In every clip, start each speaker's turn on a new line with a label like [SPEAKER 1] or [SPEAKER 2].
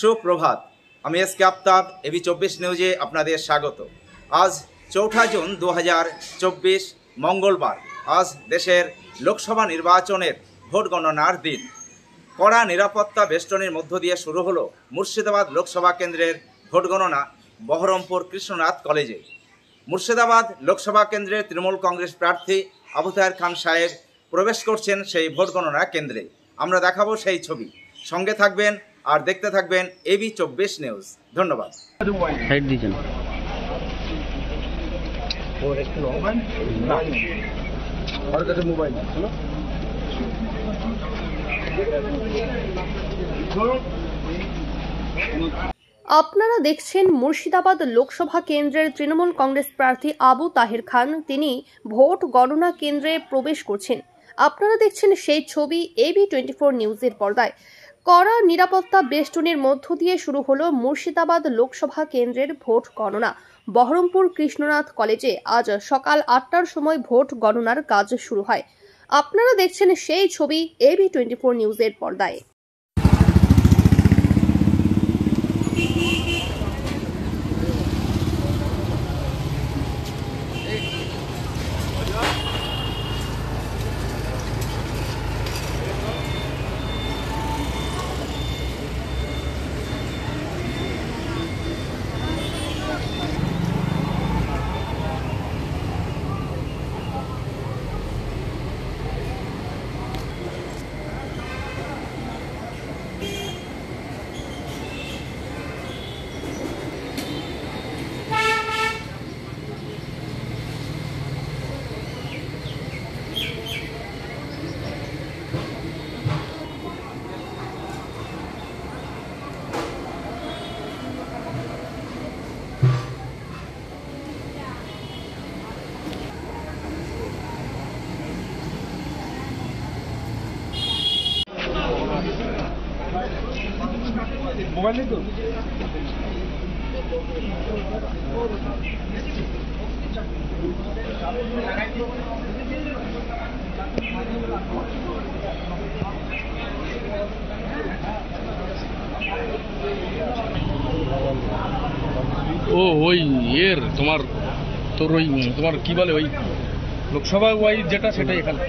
[SPEAKER 1] সুপ্রভাত, আমি S K Aftab, AB 24 নিউজে আপনাদের স্বাগত। আজ 4 জুন 2024 মঙ্গলবার। আজ দেশের লোকসভা নির্বাচনের ভোট গণনার দিন। কড়া নিরাপত্তা বেষ্টনীর মধ্য দিয়ে শুরু হলো মুর্শিদাবাদ লোকসভা কেন্দ্রের ভোট গণনা বহরমপুর কৃষ্ণনাথ কলেজে। মুর্শিদাবাদ লোকসভা কেন্দ্রের তৃণমূল কংগ্রেস প্রার্থী আবু তাহের খান সাহেব প্রবেশ করছেন সেই ভোট গণনা কেন্দ্রে। আমরা দেখাবো সেই ছবি। সঙ্গে থাকবেন আর দেখতে থাকবেন এবি 24 নিউজ। ধন্যবাদ।
[SPEAKER 2] আপনারা দেখছেন মুর্শিদাবাদ লোকসভা কেন্দ্রের তৃণমূল কংগ্রেস প্রার্থী আবু তাহের খান। তিনি ভোট গণনা কেন্দ্রে প্রবেশ করছেন। আপনারা দেখছেন সেই ছবি এবি 24 নিউজের পর্দায়। কড়া নিরাপত্তা বেষ্টনীর মধ্য দিয়ে শুরু হলো মুর্শিদাবাদ লোকসভা কেন্দ্রের ভোট গণনা। বহরমপুর কৃষ্ণনাথ কলেজে আজ সকাল 8টার সময় ভোট গণনার কাজ শুরু হয়। আপনারা দেখছেন সেই ছবি এবি 24 নিউজের পর্দায়।
[SPEAKER 3] মোবাইল নেই তো?
[SPEAKER 4] ও ওই এর তোমার তোর ওই তোমার কি বলে ওই লোকসভা ওই যেটা সেটাই এখানে।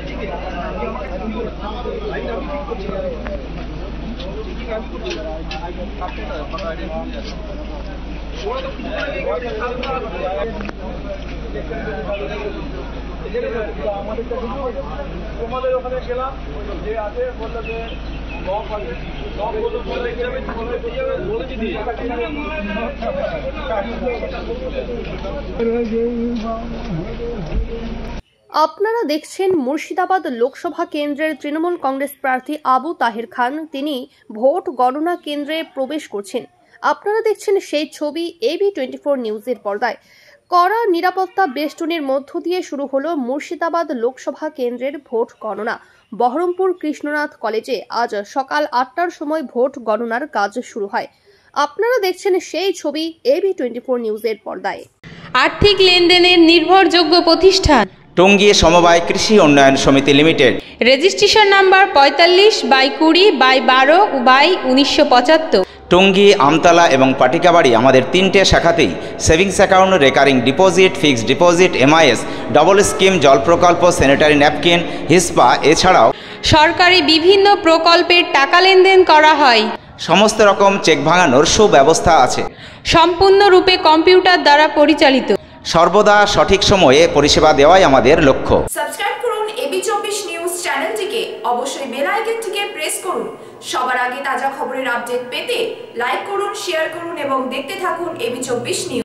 [SPEAKER 3] তোমাদের ওখানে গেলাম, যে আছে বললো যে
[SPEAKER 2] আপনারা দেখছেন মুর্শিদাবাদ লোকসভা কেন্দ্রের তৃণমূল কংগ্রেস প্রার্থী আবু তাহের খান। তিনি ভোট গণনা কেন্দ্রে প্রবেশ করছেন। আপনারা দেখছেন সেই ছবি এবি 24 নিউজের পর্দায়। কড়া নিরাপত্তা বেষ্টনীর মধ্য দিয়ে শুরু হলো মুর্শিদাবাদ লোকসভা কেন্দ্রের ভোট গণনা। বহরমপুর কৃষ্ণনাথ কলেজে আজ সকাল 8টার সময় ভোট গণনার কাজ শুরু হয়। আপনারা দেখছেন সেই ছবি এবি 24 নিউজের পর্দায়।
[SPEAKER 5] আর্থিক লেনদেনের নির্ভরযোগ্য প্রতিষ্ঠান
[SPEAKER 1] টঙ্গী সমবায় কৃষি উন্নয়ন সমিতি limited.
[SPEAKER 5] Registration number 45/20/22/1975।
[SPEAKER 1] Tongi, Amtala এবং পাটিকাবাড়ি আমাদের 3টে শাখাতেই savings account, recurring deposit, fixed deposit, MIS, double scheme, জল প্রকল্প, স্যানিটারি ন্যাপকিন, হিসপা এছাড়াও
[SPEAKER 5] সরকারি বিভিন্ন প্রকল্পের টাকা লেনদেন করা হয়।
[SPEAKER 1] সমস্ত রকম চেক ভাঙানোর সুব্যবস্থা আছে।
[SPEAKER 5] সম্পূর্ণরূপে কম্পিউটার দ্বারা পরিচালিত।
[SPEAKER 1] সর্বদা সঠিক সময়ে পরিষেবা দেওয়াই আমাদের লক্ষ্য।
[SPEAKER 6] সাবস্ক্রাইব করুন এবি 24 নিউজ চ্যানেলটিকে, অবশ্যই বেল আইকনটিকে প্রেস করুন। সবার আগে তাজা খবরের আপডেট পেতে লাইক করুন, শেয়ার করুন এবং দেখতে থাকুন এবি 24 নিউজ।